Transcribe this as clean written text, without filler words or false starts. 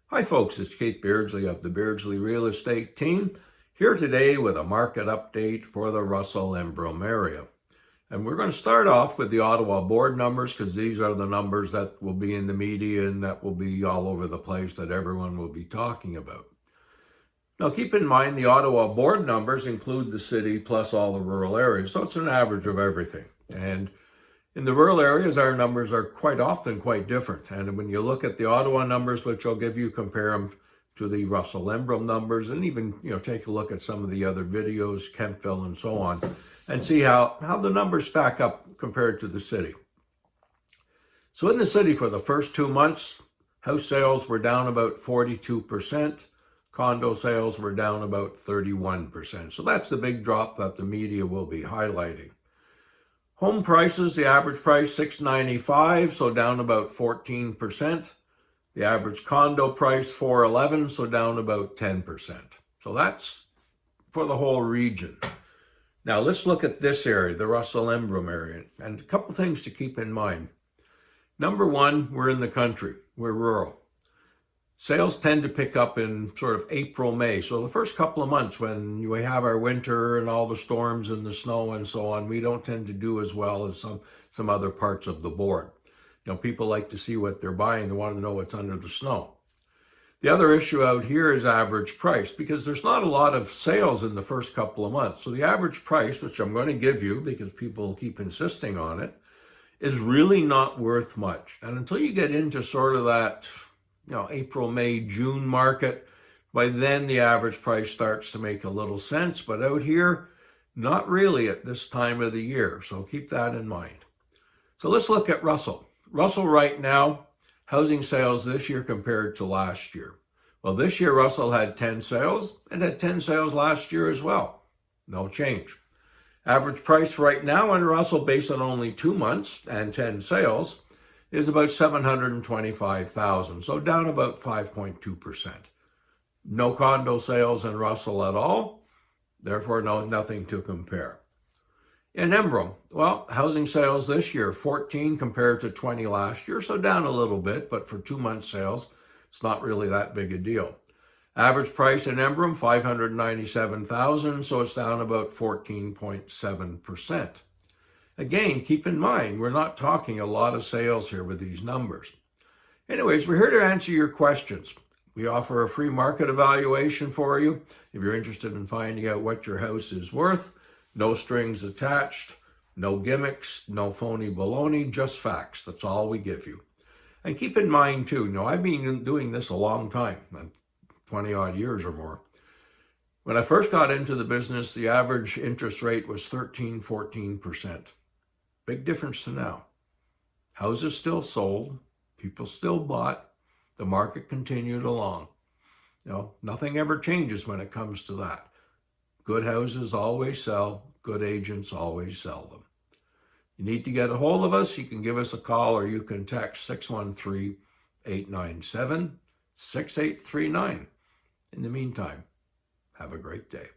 Hi folks, it's Keith Beardsley of the Beardsley Real Estate Team, here today with a market update for the Russell-Embrun area. And we're going to start off with the Ottawa board numbers because these are the numbers that will be in the media and that will be all over the place that everyone will be talking about. Now keep in mind the Ottawa board numbers include the city plus all the rural areas, so it's an average of everything. And in the rural areas, our numbers are quite often quite different. And when you look at the Ottawa numbers, which I'll give you, compare them to the Russell-Embrun numbers, and even take a look at some of the other videos, Kemptville and so on, and see how the numbers stack up compared to the city. So in the city for the first 2 months, house sales were down about 42%. Condo sales were down about 31%. So that's the big drop that the media will be highlighting. Home prices, the average price $695, so down about 14%. The average condo price $411, so down about 10%. So that's for the whole region. Now let's look at this area, the Russell-Embrun area, and a couple things to keep in mind. Number one, we're in the country, we're rural. Sales tend to pick up in sort of April, May. So the first couple of months when we have our winter and all the storms and the snow and so on, we don't tend to do as well as some other parts of the board. People like to see what they're buying. They want to know what's under the snow. The other issue out here is average price, because there's not a lot of sales in the first couple of months. So the average price, which I'm going to give you because people keep insisting on it, is really not worth much. And until you get into sort of that April, May, June market, by then the average price starts to make a little sense, but out here, not really at this time of the year, so keep that in mind. So let's look at Russell. Russell right now, housing sales this year compared to last year. Well, this year Russell had 10 sales and had 10 sales last year as well. No change. Average price right now in Russell, based on only 2 months and 10 sales, is about $725,000, so down about 5.2%. No condo sales in Russell at all, therefore nothing to compare. In Embrun, well, housing sales this year, 14 compared to 20 last year, so down a little bit, but for 2 months sales, it's not really that big a deal. Average price in Embrun, $597,000, so it's down about 14.7%. Again, keep in mind, we're not talking a lot of sales here with these numbers. Anyways, we're here to answer your questions. We offer a free market evaluation for you if you're interested in finding out what your house is worth. No strings attached, no gimmicks, no phony baloney, just facts. That's all we give you. And keep in mind too, I've been doing this a long time, 20 odd years or more. When I first got into the business, the average interest rate was 13-14%. Big difference to now. Houses still sold, people still bought, the market continued along. Nothing ever changes when it comes to that. Good houses always sell, good agents always sell them. You need to get a hold of us, you can give us a call or you can text 613-897-6839. In the meantime, have a great day.